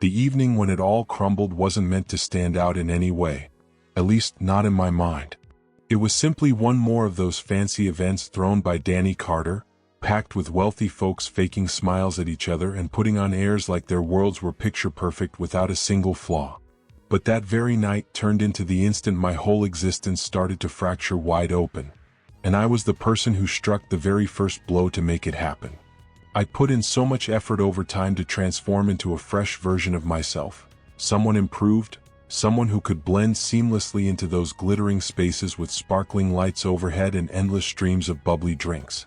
The evening when it all crumbled wasn't meant to stand out in any way. At least, not in my mind. It was simply one more of those fancy events thrown by Danny Carter, packed with wealthy folks faking smiles at each other and putting on airs like their worlds were picture-perfect without a single flaw. But that very night turned into the instant my whole existence started to fracture wide open. And I was the person who struck the very first blow to make it happen. I'd put in so much effort over time to transform into a fresh version of myself, someone improved, someone who could blend seamlessly into those glittering spaces with sparkling lights overhead and endless streams of bubbly drinks.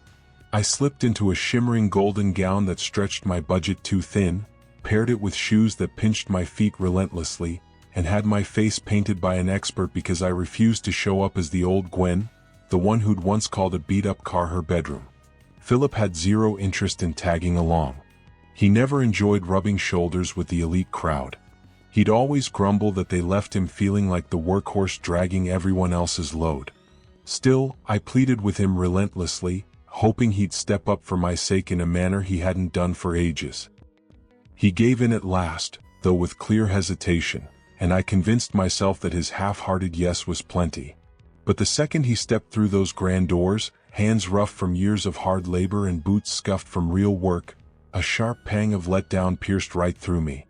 I slipped into a shimmering golden gown that stretched my budget too thin, paired it with shoes that pinched my feet relentlessly, and had my face painted by an expert because I refused to show up as the old Gwen, the one who'd once called a beat-up car her bedroom. Philip had zero interest in tagging along. He never enjoyed rubbing shoulders with the elite crowd. He'd always grumble that they left him feeling like the workhorse dragging everyone else's load. Still, I pleaded with him relentlessly, hoping he'd step up for my sake in a manner he hadn't done for ages. He gave in at last, though with clear hesitation, and I convinced myself that his half-hearted yes was plenty. But the second he stepped through those grand doors, hands rough from years of hard labor and boots scuffed from real work, a sharp pang of letdown pierced right through me.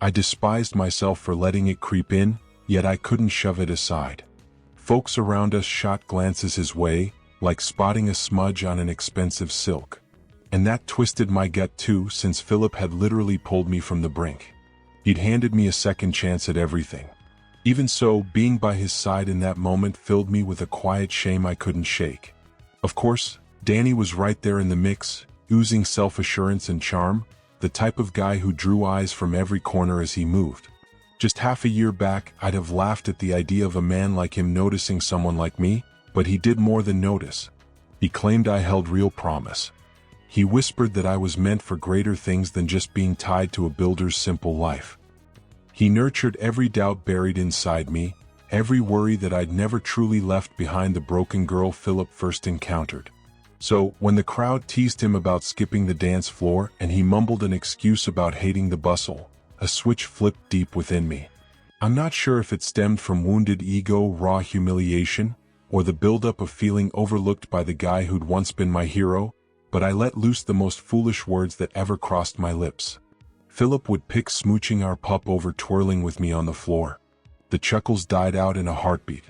I despised myself for letting it creep in, yet I couldn't shove it aside. Folks around us shot glances his way, like spotting a smudge on an expensive silk. And that twisted my gut too, since Philip had literally pulled me from the brink. He'd handed me a second chance at everything. Even so, being by his side in that moment filled me with a quiet shame I couldn't shake. Of course, Danny was right there in the mix, oozing self-assurance and charm, the type of guy who drew eyes from every corner as he moved. Just half a year back, I'd have laughed at the idea of a man like him noticing someone like me, but he did more than notice. He claimed I held real promise. He whispered that I was meant for greater things than just being tied to a builder's simple life. He nurtured every doubt buried inside me, every worry that I'd never truly left behind the broken girl Philip first encountered. So, when the crowd teased him about skipping the dance floor and he mumbled an excuse about hating the bustle, a switch flipped deep within me. I'm not sure if it stemmed from wounded ego, raw humiliation, or the buildup of feeling overlooked by the guy who'd once been my hero, but I let loose the most foolish words that ever crossed my lips. Philip would pick smooching our pup over twirling with me on the floor. The chuckles died out in a heartbeat.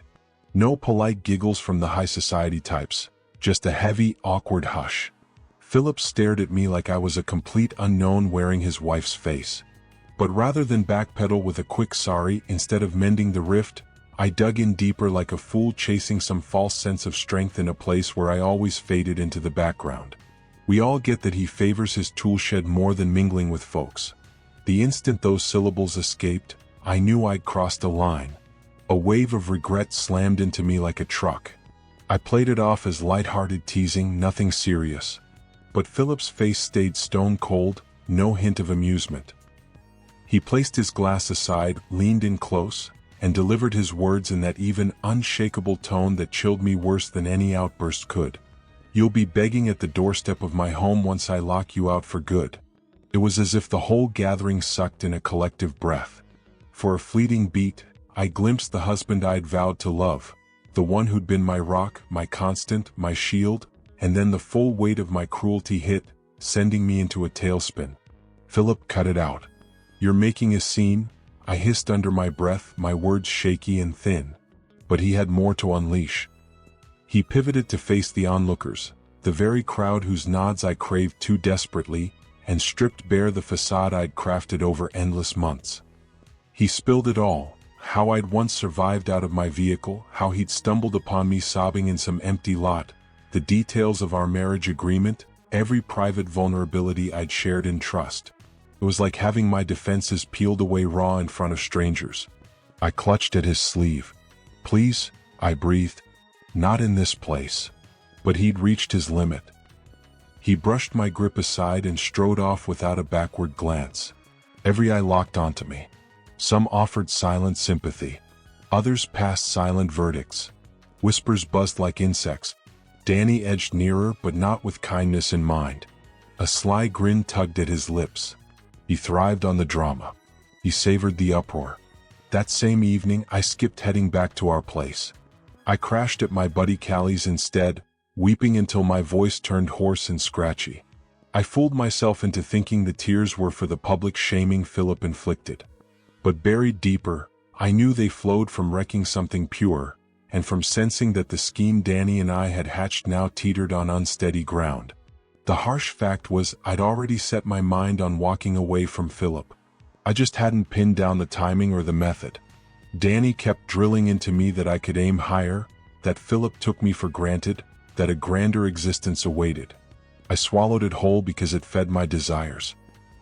No polite giggles from the high society types, just a heavy, awkward hush. Philip stared at me like I was a complete unknown wearing his wife's face. But rather than backpedal with a quick sorry instead of mending the rift, I dug in deeper like a fool chasing some false sense of strength in a place where I always faded into the background. We all get that he favors his tool shed more than mingling with folks. The instant those syllables escaped, I knew I'd crossed a line. A wave of regret slammed into me like a truck. I played it off as light-hearted teasing, nothing serious. But Philip's face stayed stone cold, no hint of amusement. He placed his glass aside, leaned in close, and delivered his words in that even, unshakable tone that chilled me worse than any outburst could. You'll be begging at the doorstep of my home once I lock you out for good. It was as if the whole gathering sucked in a collective breath. For a fleeting beat, I glimpsed the husband I'd vowed to love, the one who'd been my rock, my constant, my shield, and then the full weight of my cruelty hit, sending me into a tailspin. Philip, cut it out. You're making a scene, I hissed under my breath, my words shaky and thin. But he had more to unleash. He pivoted to face the onlookers, the very crowd whose nods I craved too desperately, and stripped bare the facade I'd crafted over endless months. He spilled it all, how I'd once survived out of my vehicle, how he'd stumbled upon me sobbing in some empty lot, the details of our marriage agreement, every private vulnerability I'd shared in trust. It was like having my defenses peeled away raw in front of strangers. I clutched at his sleeve. Please, I breathed. Not in this place. But he'd reached his limit. He brushed my grip aside and strode off without a backward glance. Every eye locked onto me. Some offered silent sympathy. Others passed silent verdicts. Whispers buzzed like insects. Danny edged nearer, but not with kindness in mind. A sly grin tugged at his lips. He thrived on the drama. He savored the uproar. That same evening, I skipped heading back to our place. I crashed at my buddy Callie's instead, weeping until my voice turned hoarse and scratchy. I fooled myself into thinking the tears were for the public shaming Philip inflicted. But buried deeper, I knew they flowed from wrecking something pure, and from sensing that the scheme Danny and I had hatched now teetered on unsteady ground. The harsh fact was I'd already set my mind on walking away from Philip. I just hadn't pinned down the timing or the method. Danny kept drilling into me that I could aim higher, that Philip took me for granted, that a grander existence awaited. I swallowed it whole because it fed my desires.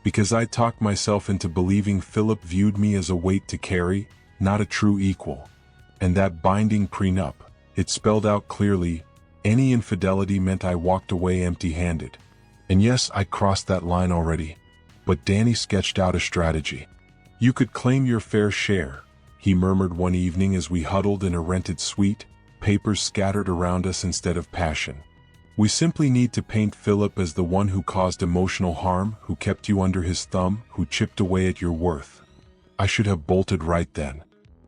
Because I talked myself into believing Philip viewed me as a weight to carry, not a true equal. And that binding prenup, it spelled out clearly, any infidelity meant I walked away empty-handed. And yes, I crossed that line already. But Danny sketched out a strategy. "You could claim your fair share," he murmured one evening as we huddled in a rented suite, papers scattered around us instead of passion. "We simply need to paint Philip as the one who caused emotional harm, who kept you under his thumb, who chipped away at your worth." I should have bolted right then.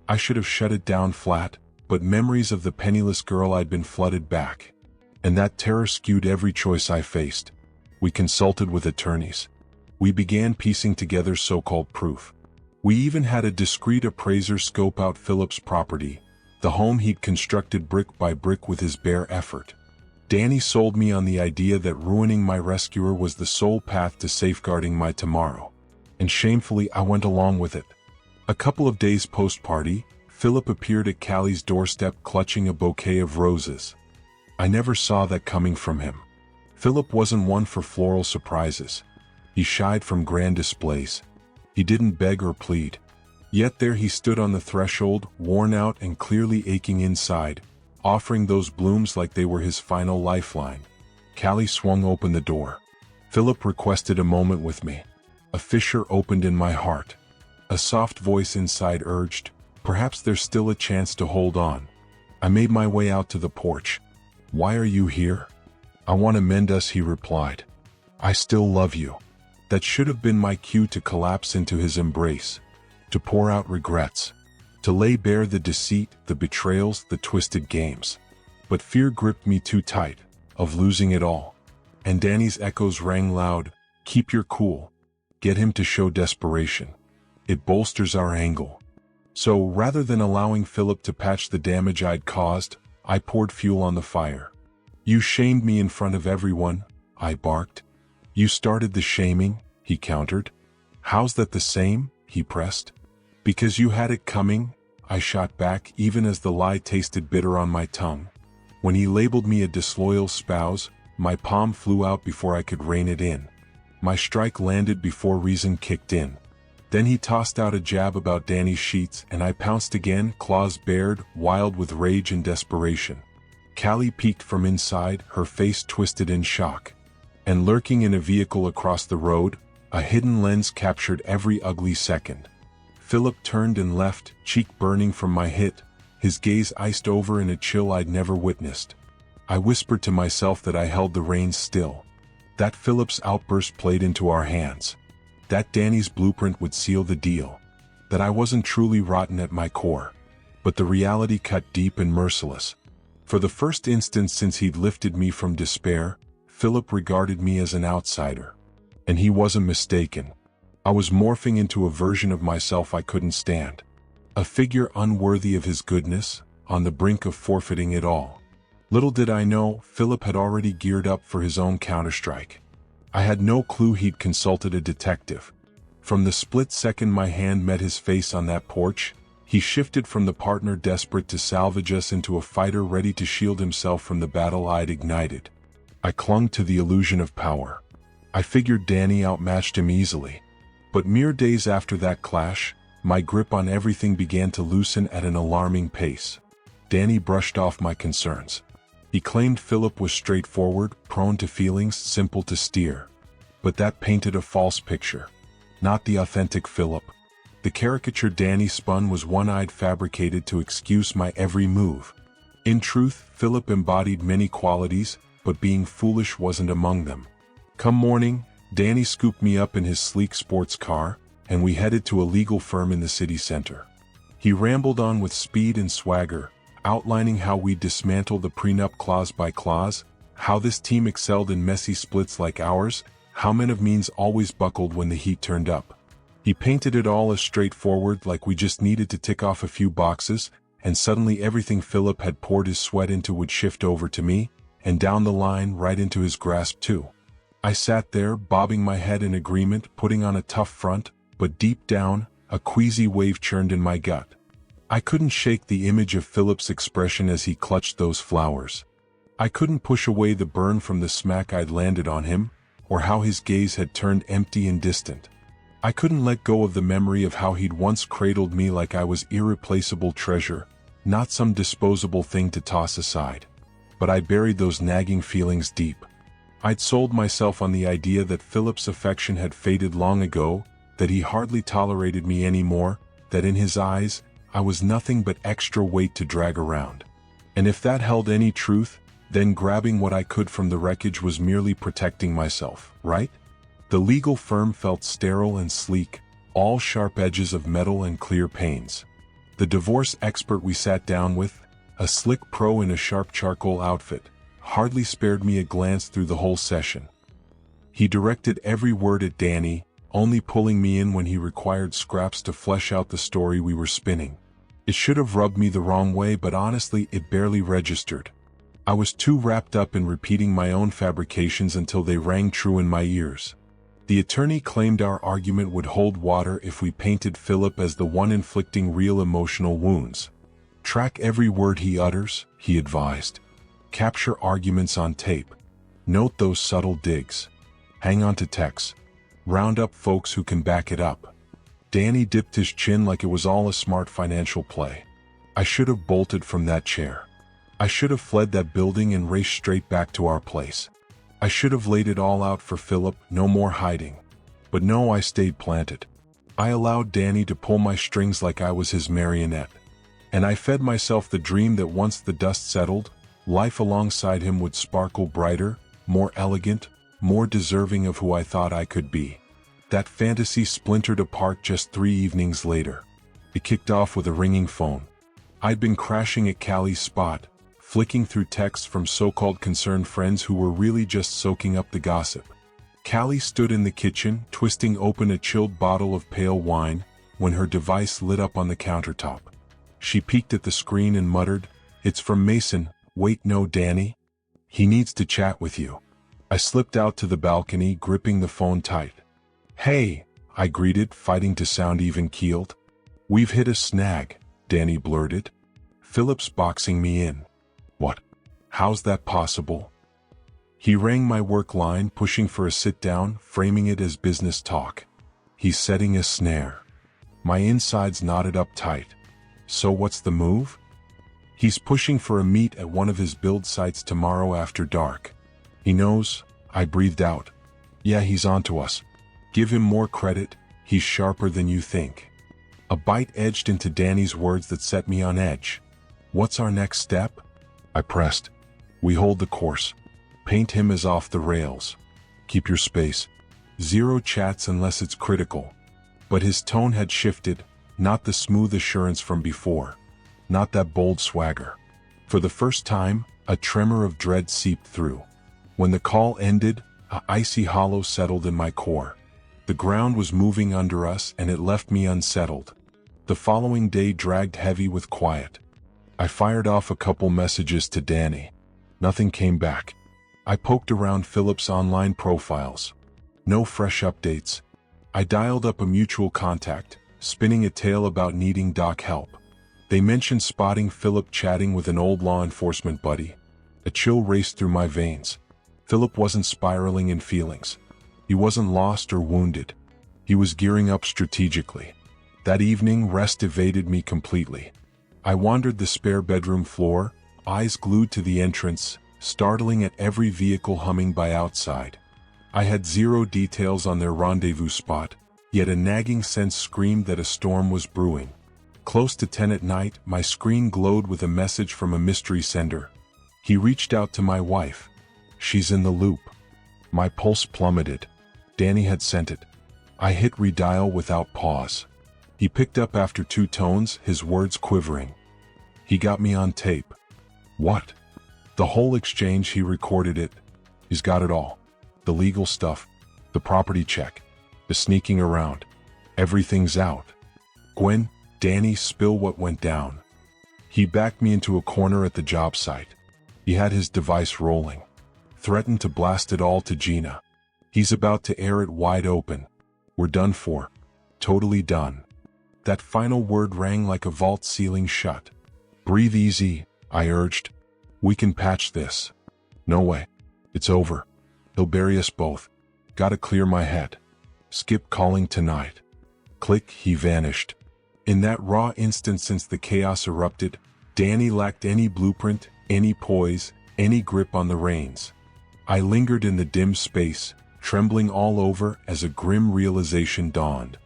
I should have shut it down flat, but memories of the penniless girl I'd been flooded back. And that terror skewed every choice I faced. We consulted with attorneys. We began piecing together so-called proof. We even had a discreet appraiser scope out Philip's property, the home he'd constructed brick by brick with his bare effort. Danny sold me on the idea that ruining my rescuer was the sole path to safeguarding my tomorrow. And shamefully, I went along with it. A couple of days post-party, Philip appeared at Callie's doorstep clutching a bouquet of roses. I never saw that coming from him. Philip wasn't one for floral surprises. He shied from grand displays. He didn't beg or plead. Yet there he stood on the threshold, worn out and clearly aching inside, offering those blooms like they were his final lifeline. Callie swung open the door. Philip requested a moment with me. A fissure opened in my heart. A soft voice inside urged, "Perhaps there's still a chance to hold on." I made my way out to the porch. "Why are you here?" "I want to mend us," he replied. "I still love you." That should have been my cue to collapse into his embrace, to pour out regrets, to lay bare the deceit, the betrayals, the twisted games. But fear gripped me too tight, of losing it all. And Danny's echoes rang loud, "Keep your cool. Get him to show desperation. It bolsters our angle." So, rather than allowing Philip to patch the damage I'd caused, I poured fuel on the fire. "You shamed me in front of everyone," I barked. "You started the shaming," he countered. "How's that the same?" he pressed. "Because you had it coming," I shot back, even as the lie tasted bitter on my tongue. When he labeled me a disloyal spouse, my palm flew out before I could rein it in. My strike landed before reason kicked in. Then he tossed out a jab about Danny's sheets, and I pounced again, claws bared, wild with rage and desperation. Callie peeked from inside, her face twisted in shock. And lurking in a vehicle across the road, a hidden lens captured every ugly second. Philip turned and left, cheek burning from my hit, his gaze iced over in a chill I'd never witnessed. I whispered to myself that I held the reins still. That Philip's outburst played into our hands. That Danny's blueprint would seal the deal. That I wasn't truly rotten at my core. But the reality cut deep and merciless. For the first instant since he'd lifted me from despair, Philip regarded me as an outsider. And he wasn't mistaken. I was morphing into a version of myself I couldn't stand. A figure unworthy of his goodness, on the brink of forfeiting it all. Little did I know, Philip had already geared up for his own counterstrike. I had no clue he'd consulted a detective. From the split second my hand met his face on that porch, he shifted from the partner desperate to salvage us into a fighter ready to shield himself from the battle I'd ignited. I clung to the illusion of power. I figured Danny outmatched him easily. But mere days after that clash, my grip on everything began to loosen at an alarming pace. Danny brushed off my concerns. He claimed Philip was straightforward, prone to feelings, simple to steer. But that painted a false picture. Not the authentic Philip. The caricature Danny spun was one I'd fabricated to excuse my every move. In truth, Philip embodied many qualities, but being foolish wasn't among them. Come morning, Danny scooped me up in his sleek sports car, and we headed to a legal firm in the city center. He rambled on with speed and swagger, outlining how we'd dismantle the prenup clause by clause, how this team excelled in messy splits like ours, how men of means always buckled when the heat turned up. He painted it all as straightforward, like we just needed to tick off a few boxes, and suddenly everything Philip had poured his sweat into would shift over to me, and down the line right into his grasp too. I sat there, bobbing my head in agreement, putting on a tough front, but deep down, a queasy wave churned in my gut. I couldn't shake the image of Philip's expression as he clutched those flowers. I couldn't push away the burn from the smack I'd landed on him, or how his gaze had turned empty and distant. I couldn't let go of the memory of how he'd once cradled me like I was irreplaceable treasure, not some disposable thing to toss aside. But I buried those nagging feelings deep. I'd sold myself on the idea that Philip's affection had faded long ago, that he hardly tolerated me anymore, that in his eyes, I was nothing but extra weight to drag around. And if that held any truth, then grabbing what I could from the wreckage was merely protecting myself, right? The legal firm felt sterile and sleek, all sharp edges of metal and clear panes. The divorce expert we sat down with, a slick pro in a sharp charcoal outfit, hardly spared me a glance through the whole session. He directed every word at Danny, only pulling me in when he required scraps to flesh out the story we were spinning. It should have rubbed me the wrong way, but honestly it barely registered. I was too wrapped up in repeating my own fabrications until they rang true in my ears. The attorney claimed our argument would hold water if we painted Philip as the one inflicting real emotional wounds. Track every word he utters, he advised. Capture arguments on tape. Note those subtle digs. Hang on to texts. Round up folks who can back it up. Danny dipped his chin like it was all a smart financial play. I should have bolted from that chair. I should have fled that building and raced straight back to our place. I should have laid it all out for Philip, no more hiding. But no, I stayed planted. I allowed Danny to pull my strings like I was his marionette. And I fed myself the dream that once the dust settled, life alongside him would sparkle brighter, more elegant, more deserving of who I thought I could be. That fantasy splintered apart just 3 evenings later. It kicked off with a ringing phone. I'd been crashing at Callie's spot, flicking through texts from so-called concerned friends who were really just soaking up the gossip. Callie stood in the kitchen, twisting open a chilled bottle of pale wine, when her device lit up on the countertop. She peeked at the screen and muttered, "It's from Mason. Wait, no, Danny. He needs to chat with you." I slipped out to the balcony, gripping the phone tight. "Hey," I greeted, fighting to sound even-keeled. "We've hit a snag," Danny blurted. "Philip's boxing me in." "What? How's that possible?" He rang my work line, pushing for a sit-down, framing it as business talk. "He's setting a snare." My insides knotted up tight. "So what's the move?" "He's pushing for a meet at one of his build sites tomorrow after dark." "He knows?" I breathed out. "Yeah, he's onto us. Give him more credit, he's sharper than you think." A bite edged into Danny's words that set me on edge. "What's our next step?" I pressed. "We hold the course. Paint him as off the rails. Keep your space. Zero chats unless it's critical." But his tone had shifted, not the smooth assurance from before. Not that bold swagger. For the first time, a tremor of dread seeped through. When the call ended, an icy hollow settled in my core. The ground was moving under us and it left me unsettled. The following day dragged heavy with quiet. I fired off a couple messages to Danny. Nothing came back. I poked around Philip's online profiles. No fresh updates. I dialed up a mutual contact, spinning a tale about needing doc help. They mentioned spotting Philip chatting with an old law enforcement buddy. A chill raced through my veins. Philip wasn't spiraling in feelings. He wasn't lost or wounded. He was gearing up strategically. That evening, rest evaded me completely. I wandered the spare bedroom floor, eyes glued to the entrance, startling at every vehicle humming by outside. I had zero details on their rendezvous spot, yet a nagging sense screamed that a storm was brewing. Close to 10 at night, my screen glowed with a message from a mystery sender. He reached out to my wife. "She's in the loop." My pulse plummeted. Danny had sent it. I hit redial without pause. He picked up after 2 tones, his words quivering. He got me on tape. What? The whole exchange, he recorded it. He's got it all. The legal stuff, the property check, the sneaking around. Everything's out. Gwen, Danny, spill what went down. He backed me into a corner at the job site. He had his device rolling. Threatened to blast it all to Gina. He's about to air it wide open. We're done for. Totally done. That final word rang like a vault ceiling shut. Breathe easy, I urged. We can patch this. No way. It's over. He'll bury us both. Gotta clear my head. Skip calling tonight. Click, he vanished. In that raw instant since the chaos erupted, Danny lacked any blueprint, any poise, any grip on the reins. I lingered in the dim space, trembling all over as a grim realization dawned.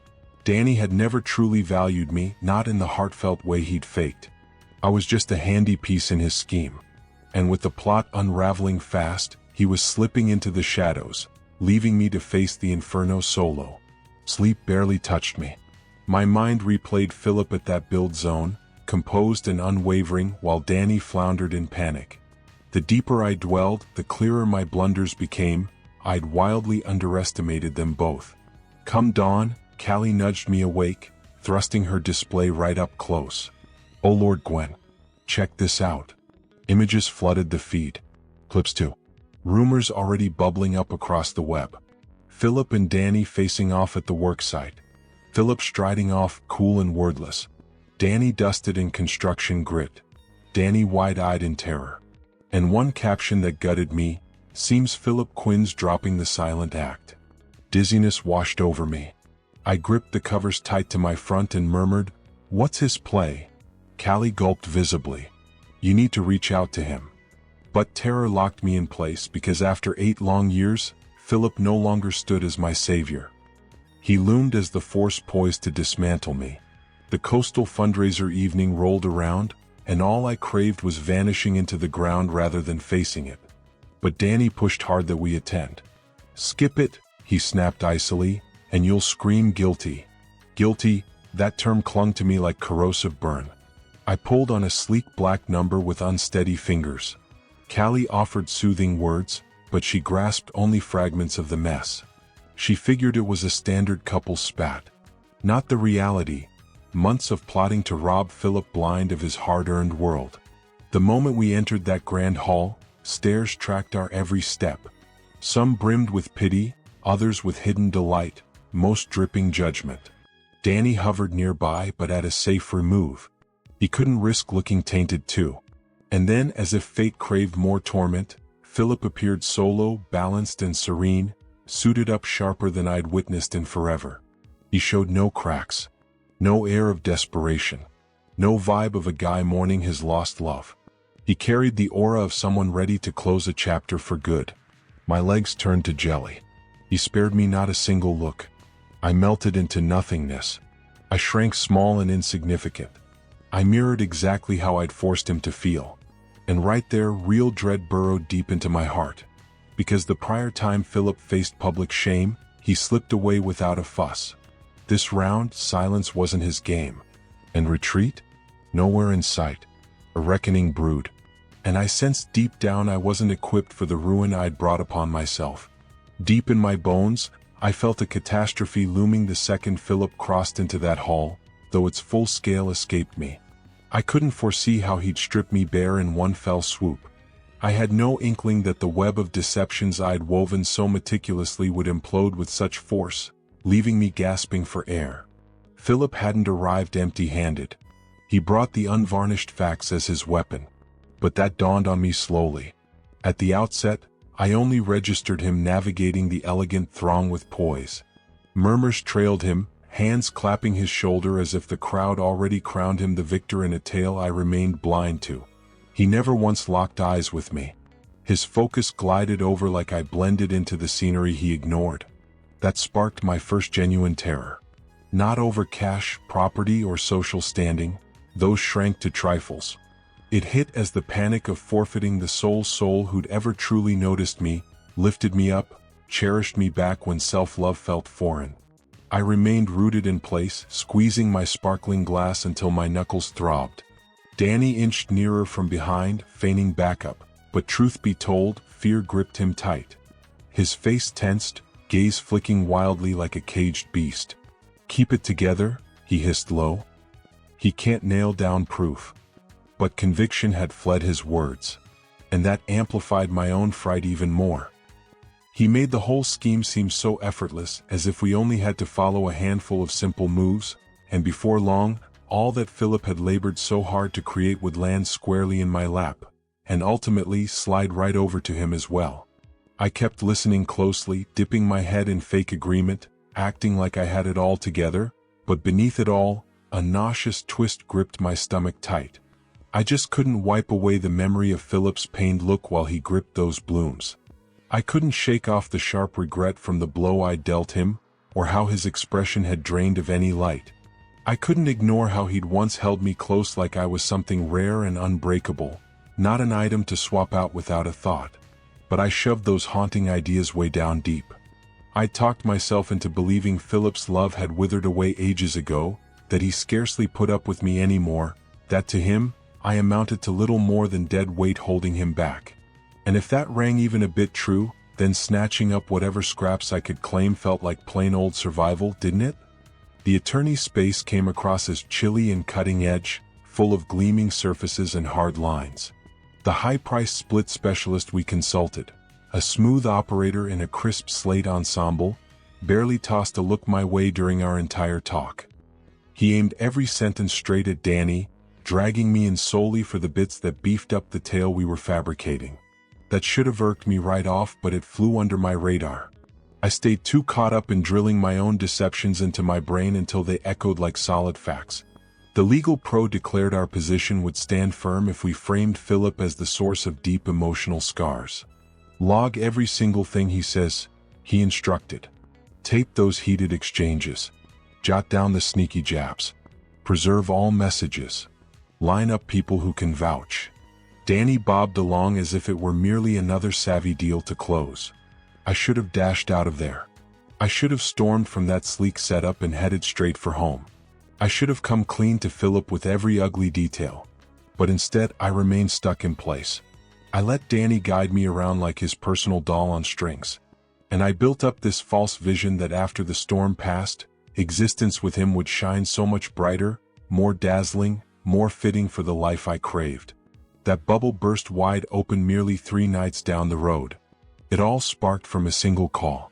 Danny had never truly valued me, not in the heartfelt way he'd faked. I was just a handy piece in his scheme. And with the plot unraveling fast, he was slipping into the shadows, leaving me to face the inferno solo. Sleep barely touched me. My mind replayed Philip at that build zone, composed and unwavering, while Danny floundered in panic. The deeper I dwelled, the clearer my blunders became. I'd wildly underestimated them both. Come dawn, Callie nudged me awake, thrusting her display right up close. Oh Lord, Gwen. Check this out. Images flooded the feed. Clips too. Rumors already bubbling up across the web. Philip and Danny facing off at the worksite. Philip striding off, cool and wordless. Danny dusted in construction grit. Danny wide-eyed in terror. And one caption that gutted me, seems Philip Quinn's dropping the silent act. Dizziness washed over me. I gripped the covers tight to my front and murmured, "What's his play?" Callie gulped visibly. "You need to reach out to him." But terror locked me in place because after 8 long years, Philip no longer stood as my savior. He loomed as the force poised to dismantle me. The coastal fundraiser evening rolled around, and all I craved was vanishing into the ground rather than facing it. But Danny pushed hard that we attend. "Skip it," he snapped icily, "and you'll scream guilty." Guilty, that term clung to me like corrosive burn. I pulled on a sleek black number with unsteady fingers. Callie offered soothing words, but she grasped only fragments of the mess. She figured it was a standard couple spat. Not the reality. Months of plotting to rob Philip blind of his hard-earned world. The moment we entered that grand hall, stares tracked our every step. Some brimmed with pity, others with hidden delight, most dripping judgment. Danny hovered nearby but at a safe remove. He couldn't risk looking tainted too. And then, as if fate craved more torment, Philip appeared solo, balanced and serene, suited up sharper than I'd witnessed in forever. He showed no cracks. No air of desperation. No vibe of a guy mourning his lost love. He carried the aura of someone ready to close a chapter for good. My legs turned to jelly. He spared me not a single look. I melted into nothingness. I shrank small and insignificant. I mirrored exactly how I'd forced him to feel. And right there, real dread burrowed deep into my heart. Because the prior time Philip faced public shame, he slipped away without a fuss. This round, silence wasn't his game. And retreat? Nowhere in sight. A reckoning brewed. And I sensed deep down I wasn't equipped for the ruin I'd brought upon myself. Deep in my bones, I felt a catastrophe looming the second Philip crossed into that hall, though its full scale escaped me. I couldn't foresee how he'd strip me bare in one fell swoop. I had no inkling that the web of deceptions I'd woven so meticulously would implode with such force, leaving me gasping for air. Philip hadn't arrived empty-handed. He brought the unvarnished facts as his weapon. But that dawned on me slowly. At the outset, I only registered him navigating the elegant throng with poise. Murmurs trailed him, hands clapping his shoulder as if the crowd already crowned him the victor in a tale I remained blind to. He never once locked eyes with me. His focus glided over like I blended into the scenery he ignored. That sparked my first genuine terror. Not over cash, property, or social standing. Those shrank to trifles. It hit as the panic of forfeiting the sole soul who'd ever truly noticed me, lifted me up, cherished me back when self-love felt foreign. I remained rooted in place, squeezing my sparkling glass until my knuckles throbbed. Danny inched nearer from behind, feigning backup, but truth be told, fear gripped him tight. His face tensed, gaze flicking wildly like a caged beast. "Keep it together," he hissed low. He can't nail down proof. But conviction had fled his words, and that amplified my own fright even more. He made the whole scheme seem so effortless, as if we only had to follow a handful of simple moves, and before long, all that Philip had labored so hard to create would land squarely in my lap, and ultimately slide right over to him as well. I kept listening closely, dipping my head in fake agreement, acting like I had it all together, but beneath it all, a nauseous twist gripped my stomach tight. I just couldn't wipe away the memory of Philip's pained look while he gripped those blooms. I couldn't shake off the sharp regret from the blow I'd dealt him, or how his expression had drained of any light. I couldn't ignore how he'd once held me close like I was something rare and unbreakable, not an item to swap out without a thought. But I shoved those haunting ideas way down deep. I talked myself into believing Philip's love had withered away ages ago, that he scarcely put up with me anymore, that to him, I amounted to little more than dead weight holding him back. And if that rang even a bit true, then snatching up whatever scraps I could claim felt like plain old survival, didn't it? The attorney's space came across as chilly and cutting-edge, full of gleaming surfaces and hard lines. The high-priced split specialist we consulted, a smooth operator in a crisp slate ensemble, barely tossed a look my way during our entire talk. He aimed every sentence straight at Danny, dragging me in solely for the bits that beefed up the tale we were fabricating. That should have irked me right off, but it flew under my radar. I stayed too caught up in drilling my own deceptions into my brain until they echoed like solid facts. The legal pro declared our position would stand firm if we framed Philip as the source of deep emotional scars. "Log every single thing he says," he instructed. "Tape those heated exchanges. Jot down the sneaky jabs. Preserve all messages. Line up people who can vouch." Danny bobbed along as if it were merely another savvy deal to close. I should have dashed out of there. I should have stormed from that sleek setup and headed straight for home. I should have come clean to Philip with every ugly detail. But instead, I remained stuck in place. I let Danny guide me around like his personal doll on strings. And I built up this false vision that after the storm passed, existence with him would shine so much brighter, more dazzling, more fitting for the life I craved. That bubble burst wide open merely 3 nights down the road. It all sparked from a single call.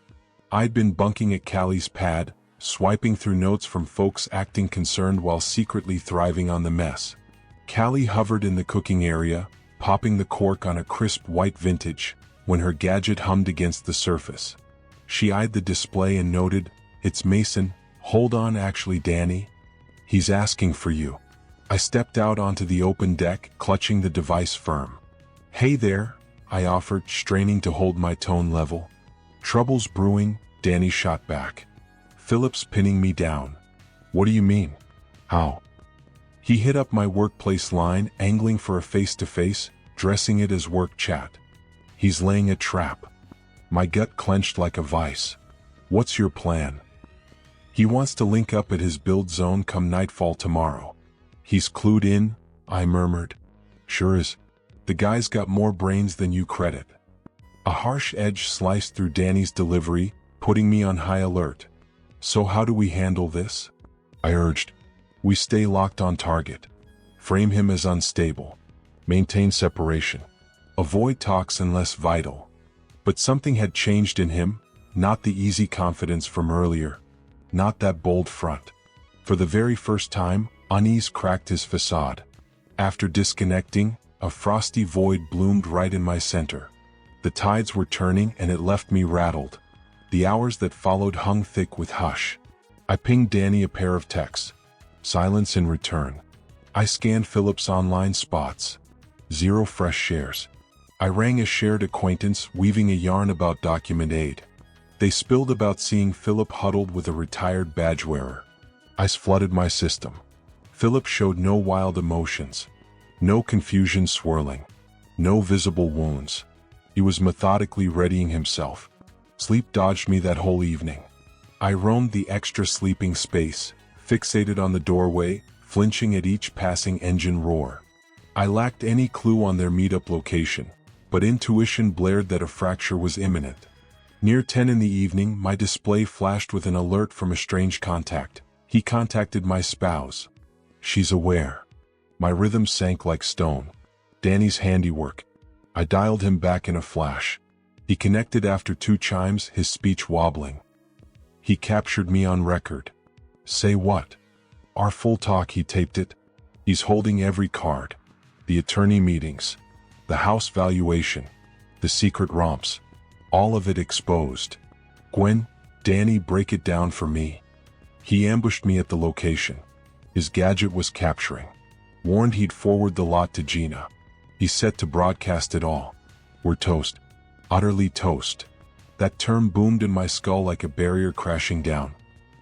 I'd been bunking at Callie's pad, swiping through notes from folks acting concerned while secretly thriving on the mess. Callie hovered in the cooking area, popping the cork on a crisp white vintage, when her gadget hummed against the surface. She eyed the display and noted, "It's Mason. Hold on, actually, Danny. He's asking for you." I stepped out onto the open deck, clutching the device firm. "Hey there," I offered, straining to hold my tone level. "Trouble's brewing," Danny shot back. "Philip's pinning me down." "What do you mean? How?" He hit up my workplace line, angling for a face-to-face, dressing it as work chat. "He's laying a trap." My gut clenched like a vice. "What's your plan?" "He wants to link up at his build zone come nightfall tomorrow." "He's clued in," I murmured. "Sure is. The guy's got more brains than you credit." A harsh edge sliced through Danny's delivery, putting me on high alert. "So how do we handle this?" I urged. "We stay locked on target. Frame him as unstable. Maintain separation. Avoid talks unless vital." But something had changed in him, not the easy confidence from earlier, not that bold front. For the very first time, unease cracked his facade. After disconnecting, a frosty void bloomed right in my center. The tides were turning and it left me rattled. The hours that followed hung thick with hush. I pinged Danny a pair of texts. Silence in return. I scanned Philip's online spots. 0 fresh shares. I rang a shared acquaintance, weaving a yarn about document aid. They spilled about seeing Philip huddled with a retired badge wearer. Ice flooded my system. Philip showed no wild emotions. No confusion swirling. No visible wounds. He was methodically readying himself. Sleep dodged me that whole evening. I roamed the extra sleeping space, fixated on the doorway, flinching at each passing engine roar. I lacked any clue on their meetup location, but intuition blared that a fracture was imminent. Near 10 in the evening, my display flashed with an alert from a strange contact. He contacted my spouse. She's aware. My rhythm sank like stone. Danny's handiwork. I dialed him back in a flash. He connected after 2 chimes, his speech wobbling. He captured me on record. Say what? Our full talk, he taped it. He's holding every card. The attorney meetings. The house valuation. The secret romps. All of it exposed. Gwen, Danny, break it down for me. He ambushed me at the location. His gadget was capturing. Warned he'd forward the lot to Gina. He's set to broadcast it all. We're toast. Utterly toast. That term boomed in my skull like a barrier crashing down.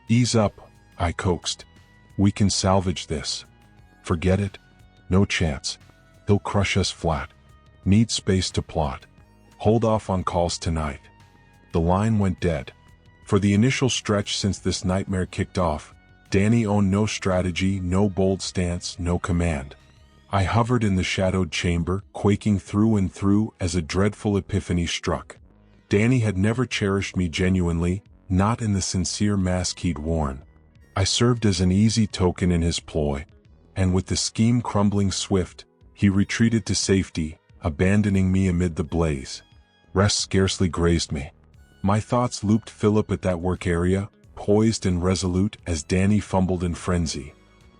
Ease up, I coaxed. We can salvage this. Forget it? No chance. He'll crush us flat. Need space to plot. Hold off on calls tonight. The line went dead. For the initial stretch since this nightmare kicked off, Danny owned no strategy, no bold stance, no command. I hovered in the shadowed chamber, quaking through and through as a dreadful epiphany struck. Danny had never cherished me genuinely, not in the sincere mask he'd worn. I served as an easy token in his ploy, and with the scheme crumbling swift, he retreated to safety, abandoning me amid the blaze. Rest scarcely grazed me. My thoughts looped Philip at that work area, poised and resolute as Danny fumbled in frenzy.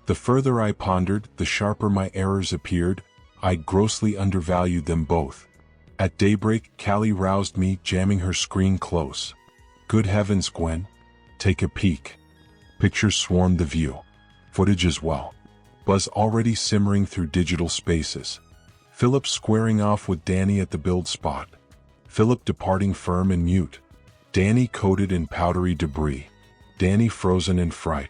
The further I pondered, the sharper my errors appeared. I grossly undervalued them both. At daybreak, Callie roused me, jamming her screen close. Good heavens, Gwen. Take a peek. Pictures swarmed the view. Footage as well. Buzz already simmering through digital spaces. Philip squaring off with Danny at the build spot. Philip departing firm and mute. Danny coated in powdery debris. Danny frozen in fright.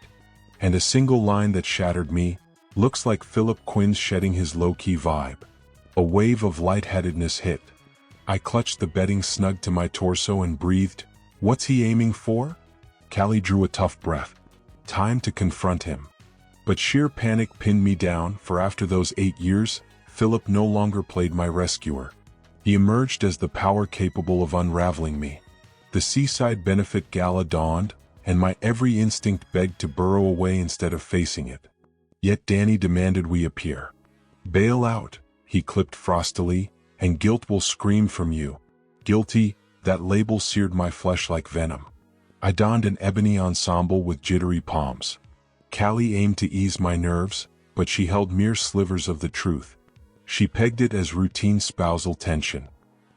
And a single line that shattered me, looks like Philip Quinn's shedding his low-key vibe. A wave of lightheadedness hit. I clutched the bedding snug to my torso and breathed, what's he aiming for? Callie drew a tough breath. Time to confront him. But sheer panic pinned me down, for after those 8 years, Philip no longer played my rescuer. He emerged as the power capable of unraveling me. The seaside benefit gala dawned, and my every instinct begged to burrow away instead of facing it. Yet Danny demanded we appear. Bail out, he clipped frostily, and guilt will scream from you. Guilty, that label seared my flesh like venom. I donned an ebony ensemble with jittery palms. Callie aimed to ease my nerves, but she held mere slivers of the truth. She pegged it as routine spousal tension.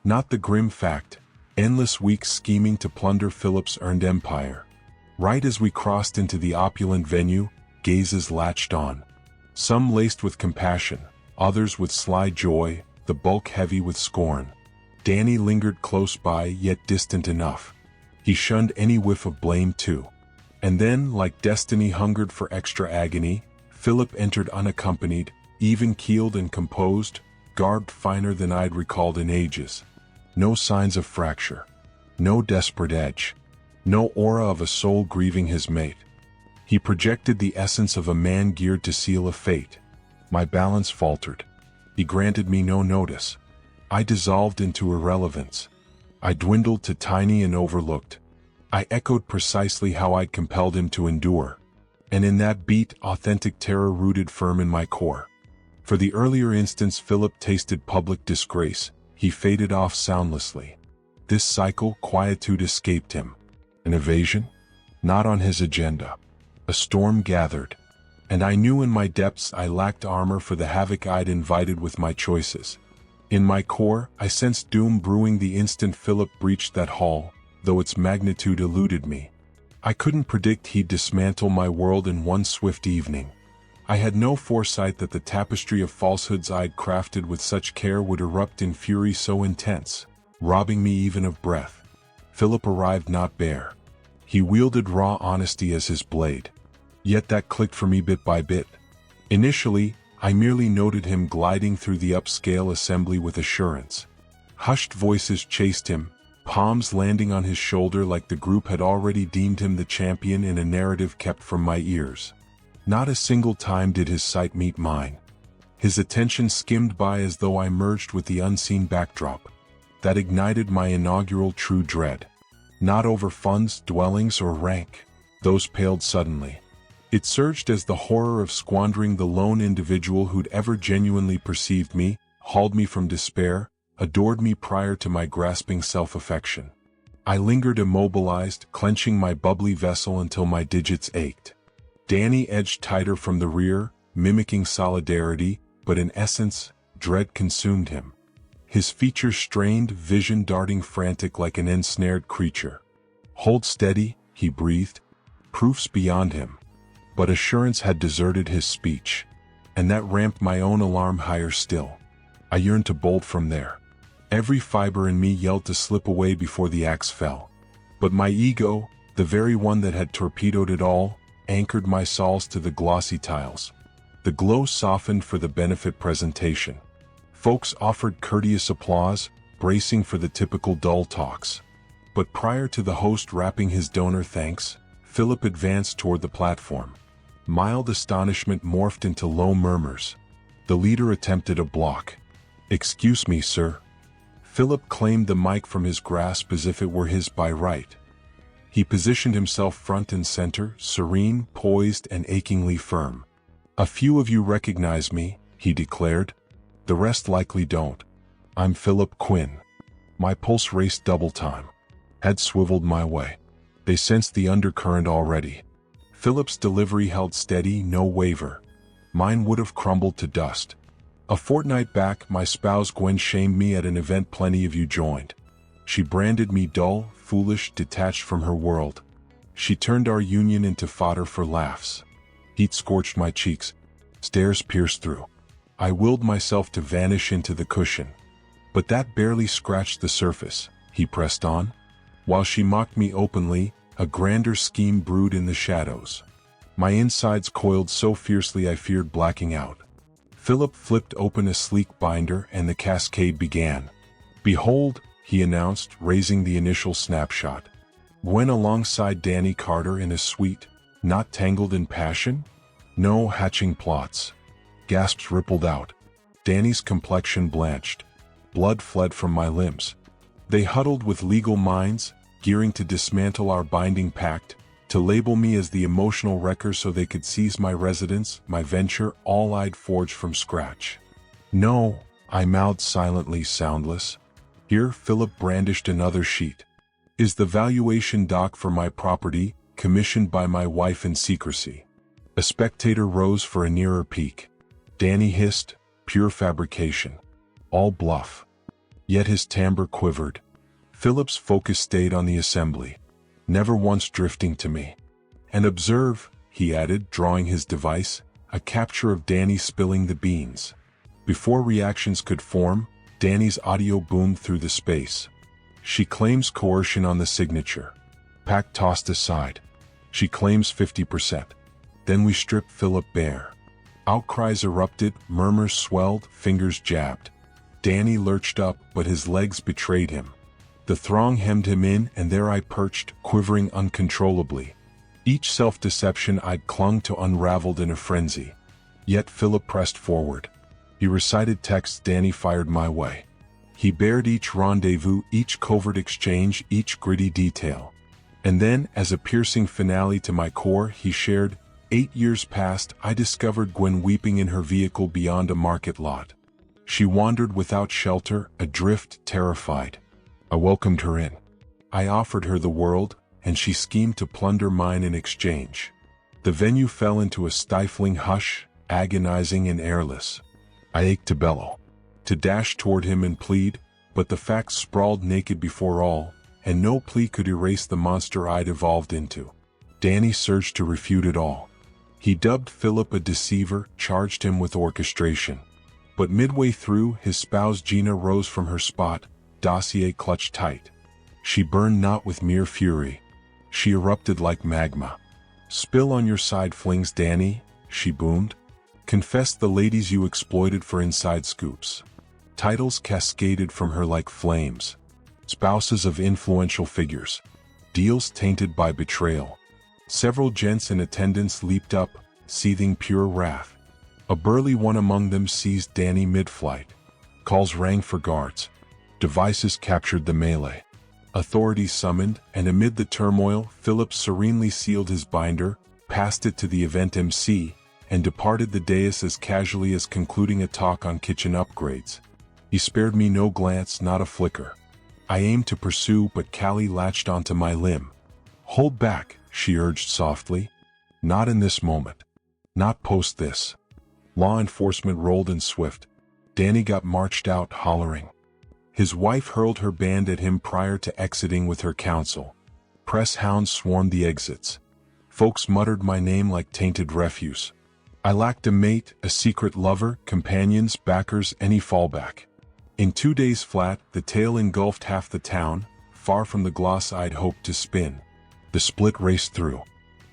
Not the grim fact, endless weeks scheming to plunder Philip's earned empire. Right as we crossed into the opulent venue, gazes latched on. Some laced with compassion, others with sly joy, the bulk heavy with scorn. Danny lingered close by, yet distant enough. He shunned any whiff of blame too. And then, like destiny hungered for extra agony, Philip entered unaccompanied, even-keeled and composed, garbed finer than I'd recalled in ages. No signs of fracture. No desperate edge. No aura of a soul grieving his mate. He projected the essence of a man geared to seal a fate. My balance faltered. He granted me no notice. I dissolved into irrelevance. I dwindled to tiny and overlooked. I echoed precisely how I'd compelled him to endure. And in that beat, authentic terror rooted firm in my core. For the earlier instance Philip tasted public disgrace, he faded off soundlessly. This cycle, quietude escaped him. An evasion? Not on his agenda. A storm gathered. And I knew in my depths I lacked armor for the havoc I'd invited with my choices. In my core, I sensed doom brewing the instant Philip breached that hall, though its magnitude eluded me. I couldn't predict he'd dismantle my world in one swift evening. I had no foresight that the tapestry of falsehoods I'd crafted with such care would erupt in fury so intense, robbing me even of breath. Philip arrived not bare. He wielded raw honesty as his blade. Yet that clicked for me bit by bit. Initially, I merely noted him gliding through the upscale assembly with assurance. Hushed voices chased him, palms landing on his shoulder like the group had already deemed him the champion in a narrative kept from my ears. Not a single time did his sight meet mine. His attention skimmed by as though I merged with the unseen backdrop. That ignited my inaugural true dread. Not over funds, dwellings, or rank. Those paled suddenly. It surged as the horror of squandering the lone individual who'd ever genuinely perceived me, hauled me from despair, adored me prior to my grasping self-affection. I lingered immobilized, clenching my bubbly vessel until my digits ached. Danny edged tighter from the rear, mimicking solidarity, but in essence, dread consumed him. His features strained, vision darting frantic like an ensnared creature. "Hold steady," he breathed. Proofs beyond him. But assurance had deserted his speech, and that ramped my own alarm higher still. I yearned to bolt from there. Every fiber in me yelled to slip away before the axe fell. But my ego, the very one that had torpedoed it all, anchored my soles to the glossy tiles. The glow softened for the benefit presentation. Folks offered courteous applause, bracing for the typical dull talks. But prior to the host wrapping his donor thanks, Philip advanced toward the platform. Mild astonishment morphed into low murmurs. The leader attempted a block. "Excuse me, sir." Philip claimed the mic from his grasp as if it were his by right. He positioned himself front and center, serene, poised, and achingly firm. "A few of you recognize me," he declared. "The rest likely don't. I'm Philip Quinn." My pulse raced double time. Head swiveled my way. They sensed the undercurrent already. Philip's delivery held steady, no waver. Mine would have crumbled to dust. A fortnight back, my spouse Gwen shamed me at an event plenty of you joined. She branded me dull, foolish, detached from her world. She turned our union into fodder for laughs. Heat scorched my cheeks. Stares pierced through. I willed myself to vanish into the cushion. But that barely scratched the surface, he pressed on. While she mocked me openly, a grander scheme brewed in the shadows. My insides coiled so fiercely I feared blacking out. Philip flipped open a sleek binder and the cascade began. "Behold," he announced, raising the initial snapshot. Gwen alongside Danny Carter in a suite, not tangled in passion? No hatching plots. Gasps rippled out. Danny's complexion blanched. Blood fled from my limbs. They huddled with legal minds, gearing to dismantle our binding pact, to label me as the emotional wrecker so they could seize my residence, my venture, all I'd forged from scratch. "No," I mouthed silently, soundless. Here Philip brandished another sheet. "Is the valuation doc for my property, commissioned by my wife in secrecy." A spectator rose for a nearer peek. Danny hissed, "Pure fabrication. All bluff." Yet his timbre quivered. Philip's focus stayed on the assembly, never once drifting to me. "And observe," he added, drawing his device, a capture of Danny spilling the beans. Before reactions could form, Danny's audio boomed through the space. "She claims coercion on the signature." Pack tossed aside. "She claims 50%. Then we stripped Philip bare. Outcries erupted, murmurs swelled, fingers jabbed. Danny lurched up, but his legs betrayed him. The throng hemmed him in, and there I perched, quivering uncontrollably. Each self-deception I'd clung to unraveled in a frenzy. Yet Philip pressed forward. He recited texts Danny fired my way. He bared each rendezvous, each covert exchange, each gritty detail. And then, as a piercing finale to my core, he shared, 8 years past, I discovered Gwen weeping in her vehicle beyond a market lot. She wandered without shelter, adrift, terrified. I welcomed her in. I offered her the world, and she schemed to plunder mine in exchange. The venue fell into a stifling hush, agonizing and airless. I ached to bellow, to dash toward him and plead, but the facts sprawled naked before all, and no plea could erase the monster I'd evolved into. Danny surged to refute it all. He dubbed Philip a deceiver, charged him with orchestration. But midway through, his spouse Gina rose from her spot, dossier clutched tight. She burned not with mere fury. She erupted like magma. "Spill on your side flings, Danny," she boomed. "Confess the ladies you exploited for inside scoops." Titles cascaded from her like flames. spouses of influential figures, deals tainted by betrayal. Several gents in attendance leaped up, seething pure wrath. A burly one among them seized Danny mid-flight. Calls rang for guards. Devices captured the melee. Authorities summoned, and amid the turmoil, Philip serenely sealed his binder, passed it to the event MC, and departed the dais as casually as concluding a talk on kitchen upgrades. He spared me no glance, not a flicker. I aimed to pursue, but Callie latched onto my limb. "Hold back," she urged softly. "Not in this moment. Not post this." Law enforcement rolled in swift. Danny got marched out, hollering. His wife hurled her band at him prior to exiting with her counsel. Press hounds swarmed the exits. Folks muttered my name like tainted refuse. I lacked a mate, a secret lover, companions, backers, any fallback. In 2 days flat, the tale engulfed half the town, far from the gloss I'd hoped to spin. The split raced through.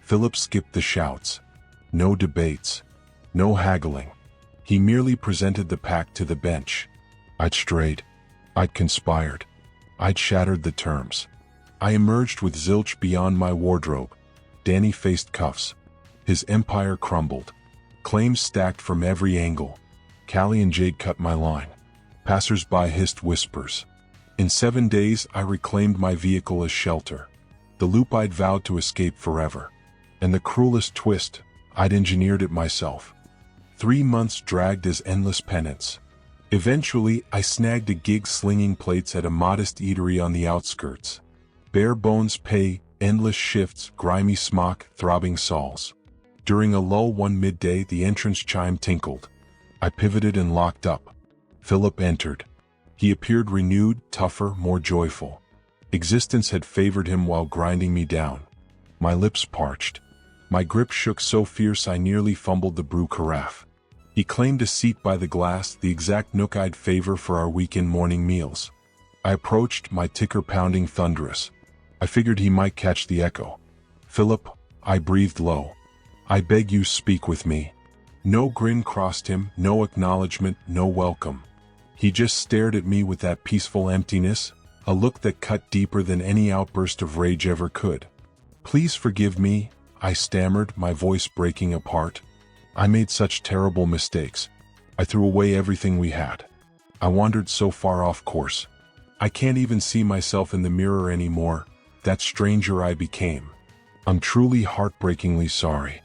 Philip skipped the shouts. No debates. No haggling. He merely presented the pack to the bench. I'd strayed. I'd conspired. I'd shattered the terms. I emerged with zilch beyond my wardrobe. Danny faced cuffs. His empire crumbled. Claims stacked from every angle. Callie and Jade cut my line. Passers-by hissed whispers. In 7 days, I reclaimed my vehicle as shelter. The loop I'd vowed to escape forever. And the cruelest twist, I'd engineered it myself. 3 months dragged as endless penance. Eventually, I snagged a gig slinging plates at a modest eatery on the outskirts. Bare bones pay, endless shifts, grimy smock, throbbing sols. During a lull one midday, the entrance chime tinkled. I pivoted and locked up. Philip entered. He appeared renewed, tougher, more joyful. Existence had favored him while grinding me down. My lips parched. My grip shook so fierce I nearly fumbled the brew carafe. He claimed a seat by the glass, the exact nook I'd favor for our weekend morning meals. I approached, my ticker pounding thunderous. I figured he might catch the echo. "Philip," I breathed low. "I beg you, speak with me." No grin crossed him, no acknowledgement, no welcome. He just stared at me with that peaceful emptiness, a look that cut deeper than any outburst of rage ever could. "Please forgive me," I stammered, my voice breaking apart. "I made such terrible mistakes. I threw away everything we had. I wandered so far off course. I can't even see myself in the mirror anymore, that stranger I became. I'm truly heartbreakingly sorry."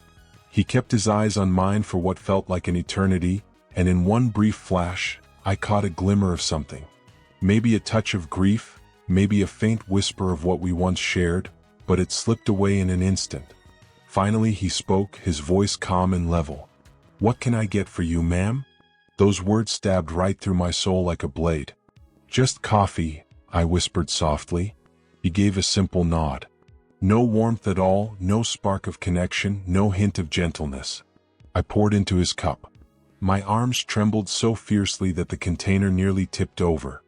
He kept his eyes on mine for what felt like an eternity, and in one brief flash, I caught a glimmer of something. Maybe a touch of grief, maybe a faint whisper of what we once shared, but it slipped away in an instant. Finally he spoke, his voice calm and level. "What can I get for you, ma'am?" Those words stabbed right through my soul like a blade. "Just coffee," I whispered softly. He gave a simple nod. No warmth at all, no spark of connection, no hint of gentleness. I poured into his cup. My arms trembled so fiercely that the container nearly tipped over.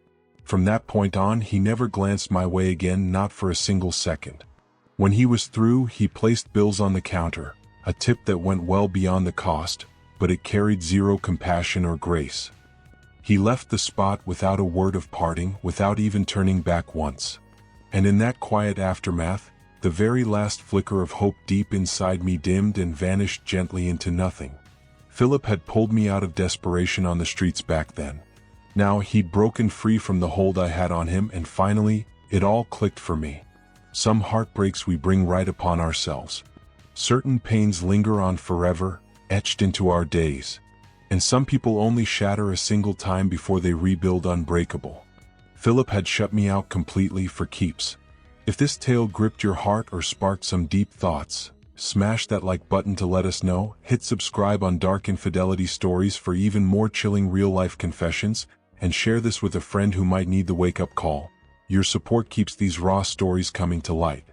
From that point on, he never glanced my way again, not for a single second. When he was through, he placed bills on the counter, a tip that went well beyond the cost, but it carried zero compassion or grace. He left the spot without a word of parting, without even turning back once. And in that quiet aftermath, the very last flicker of hope deep inside me dimmed and vanished gently into nothing. Philip had pulled me out of desperation on the streets back then. Now he'd broken free from the hold I had on him, and finally, it all clicked for me. Some heartbreaks we bring right upon ourselves. Certain pains linger on forever, etched into our days. And some people only shatter a single time before they rebuild unbreakable. Philip had shut me out completely for keeps. If this tale gripped your heart or sparked some deep thoughts, smash that like button to let us know, hit subscribe on Dark Infidelity Stories for even more chilling real-life confessions, and share this with a friend who might need the wake-up call. Your support keeps these raw stories coming to light.